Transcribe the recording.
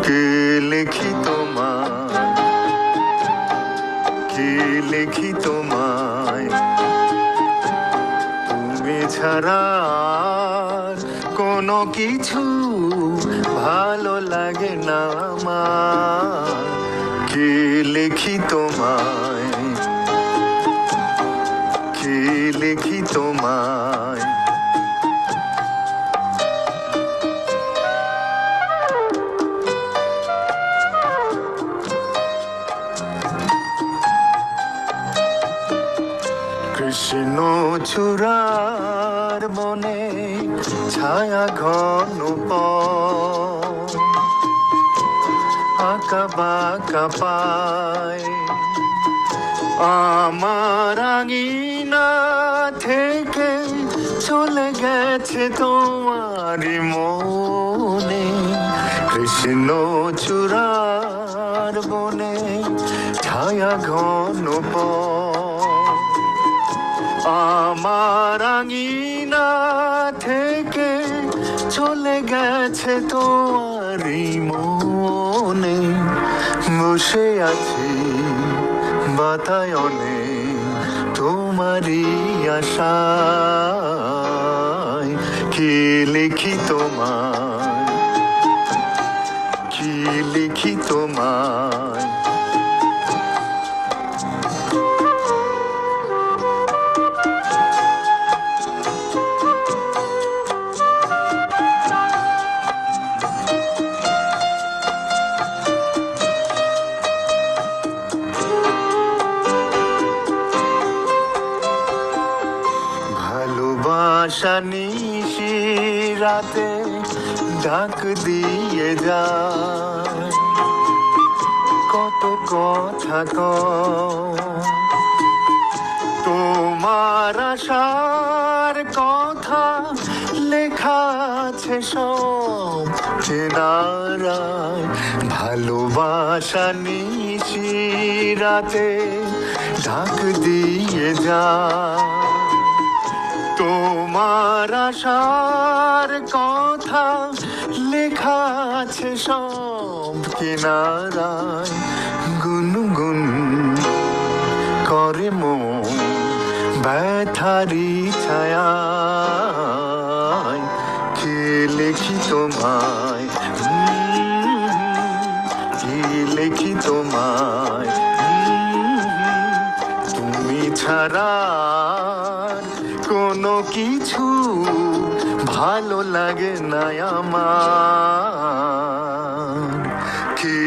কে লিখি তোমায়, কে লিখি তোমায়, তুমি ছাড়া আর কোনো কিছু ভালো লাগে না আমার। কে লিখি তোমায়, কে লিখি তোমায়, কৃষ্ণ চূড়ার বনে ছায়া ঘন আঁকা বাঁকা পায়, আমার আঙিনা থেকে চলে গেছে তোমারি মনে। কৃষ্ণ চূড়ার বনে ছায়া ঘন আমার আঙিনা থেকে চলে গেছে তোমারি মনে। বসে আছি বাতায়নে তোমারি আশায়। কি লিখি তোমায়, কি লিখি তোমায়, ভালোবাসা নিশি রাতে ডাক দিয়ে যায়, কত কথা তোমার আশার কথা লেখা আছে সব চেনারায়। ভালোবাসা নিশি রাতে ডাক দিয়ে যায়, তোমার আশার কথা লেখা আছে সব কিনারায়। গুনগুন করে মন ব্যথারি ছায়ায়। কে লিখি তোমায়, কি লিখি তোমায়, তুমি ছাড়া কোনো কিছু ভালো লাগে না আমার। কি